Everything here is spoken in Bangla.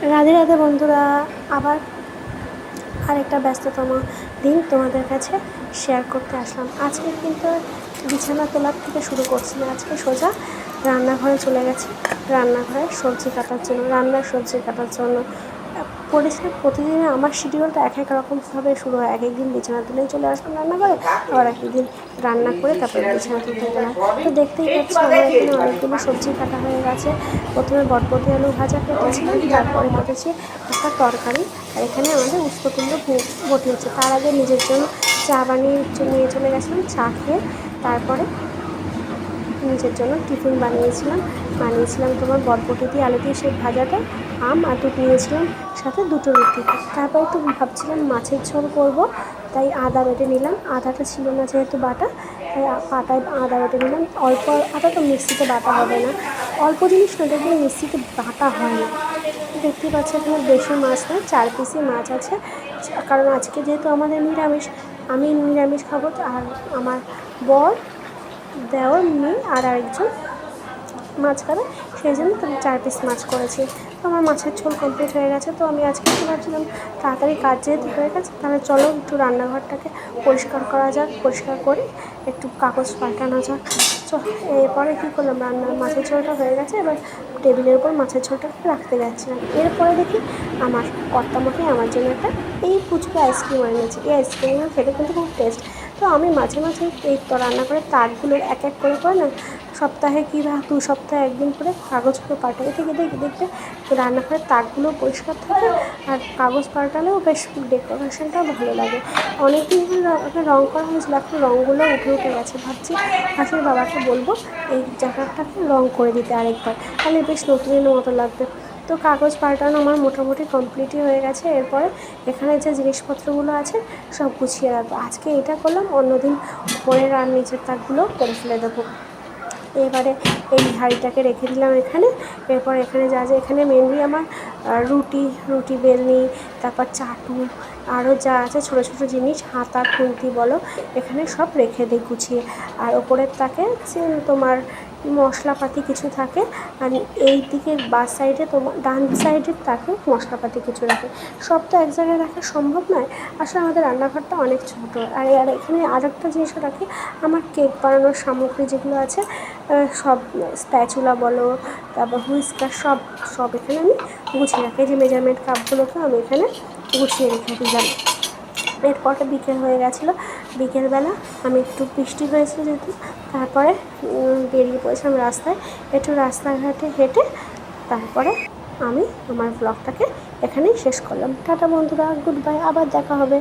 রাধে রাধে বন্ধুরা, আবার আরেকটা ব্যস্ততম দিন তোমাদের কাছে শেয়ার করতে আসলাম। আজকে কিন্তু বিছানা তোলার থেকে শুরু করছি না, আজকে সোজা রান্নাঘরে চলে গেছি। রান্নাঘরে সবজি কাটার জন্য, রান্নার সবজি কাটার জন্য পড়েছিলাম। প্রতিদিন আমার শিডিউলটা এক এক রকমভাবে শুরু হয়। এক একদিন বিছানা তুলেই চলে আসলাম রান্নাঘরে, আবার এক একদিন রান্না করে তারপরে বিছানা তুলতে গেলাম। তো দেখতেই পাচ্ছি আমার এখানে অনেকগুলো সবজি কাটা হয়ে গেছে। প্রথমে বটবটি আলু ভাজা কেটেছিলাম, তারপরে কেটেছি একটা তরকারি, আর এখানে আমাদের উস্তো কুমড়ো বটি হচ্ছে। তার আগে নিজের জন্য চা বানিয়ে নিয়ে চলে গেছিলাম। চা খেয়ে তারপরে নিজের জন্য টিফিন বানিয়েছিলাম তোমার বটবটি দিয়ে আলু দিয়ে সেই ভাজাটা, আম আর দুধ নিয়েছিলাম, সাথে দুটো রুটি। তারপর একটু ভাবছিলাম মাছের ঝোল করব, তাই আদা বেটে নিলাম। আদাটা ছিল না যেহেতু বাটা, তাই পাটায় আদা বেটে নিলাম। অল্প আদা তো মিক্সিতে বাটা হবে না, অল্প জিনিস না দেখবেন মিক্সিতে বাটা হয় না। দেখতে পাচ্ছি এখানে বেশি মাছ না, 4 পিসই মাছ আছে। কারণ আজকে যেহেতু আমাদের নিরামিষ, আমি নিরামিষ খাবো, আর আমার বর, দেওর, মেয়ে আর আরেকজন মাছ খাবে, সেই জন্য তো 4 পিস মাছ করেছি। তো আমার মাছের ঝোল কমপ্লিট হয়ে গেছে। তো আমি আজকে কী ভাবছিলাম, তাড়াতাড়ি কাজ যেহেতু হয়ে গেছে, তাহলে চলো একটু রান্নাঘরটাকে পরিষ্কার করা যাক। পরিষ্কার করে একটু কাগজ পাল্টানো যাক। এরপরে কী করলাম, মাছের ঝোলটা হয়ে গেছে, এবার টেবিলের উপর মাছের ঝোলটাকে রাখতে যাচ্ছিলাম। এরপরে দেখি আমার কর্তামশাই আমার জন্য একটা এই পুচকে আইসক্রিম এনেছে। এই আইসক্রিমগুলো খেতে কিন্তু খুব টেস্ট। তো আমি মাঝে মাঝে এই রান্না করে তাকগুলো এক এক করে না, সপ্তাহে কি বা 2 সপ্তাহে একদিন করে কাগজগুলো পাল্টাই। এতে দেখতে রান্নাঘরের তাকগুলো পরিষ্কার থাকে, আর কাগজ পাল্টালেও বেশ ডেকোরেশনটাও ভালো লাগে। অনেক দিন ধরে রঙ করা হয়েছিল, এখন রঙগুলো উঠে গেছে। ভাবছি হাসির বাবাকে বলবো এই জায়গাটাকে রঙ করে দিতে আরেকবার, তাহলে বেশ নতুনের মতো লাগবে। তো কাগজ পাল্টানো আমার মোটামুটি কমপ্লিটই হয়ে গেছে। এরপরে এখানে যে জিনিসপত্রগুলো আছে সব গুছিয়ে রাখবো। আজকে এটা করলাম, অন্যদিন উপরের আর নিচের তাকগুলো করে ফেলে দেবো। এবারে এই হাঁড়িটাকে রেখে দিলাম এখানে। এরপর এখানে যা এখানে মেনলি আমার রুটি বেলনি, তারপর চাটু, আরও যা আছে ছোটো ছোটো জিনিস, হাতা খুন্তি বলো, এখানে সব রেখে দিই গুছিয়ে। আর ওপরের তাকে তোমার মশলাপাতি কিছু থাকে, আর এই দিকে বাঁ সাইডে তোমার ডান সাইডের তাকে মশলাপাতি কিছু রাখে। সব তো এক জায়গায় রাখা সম্ভব নয়, আসলে আমাদের রান্নাঘরটা অনেক ছোটো। আর এখানে আরেকটা জিনিসও রাখি, আমার কেক বানানোর সামগ্রী যেগুলো আছে সব, স্প্যাচুলা বলো, তারপর হুইস্কার, সব এখানে আমি গুছিয়ে রাখি। যে মেজারমেন্ট কাপগুলোকে আমি এখানে গুছিয়ে রেখে দিলাম। এরপরে বিকেল হয়ে গেছিলো। বিকেলবেলা আমি একটু বৃষ্টি হয়েছিল যেহেতু, তারপরে বেরিয়ে পড়েছিলাম রাস্তায়। একটু রাস্তাঘাটে হেঁটে তারপরে আমি আমার ব্লগটাকে এখানেই শেষ করলাম। টাটা বন্ধুরা, গুড বাই, আবার দেখা হবে।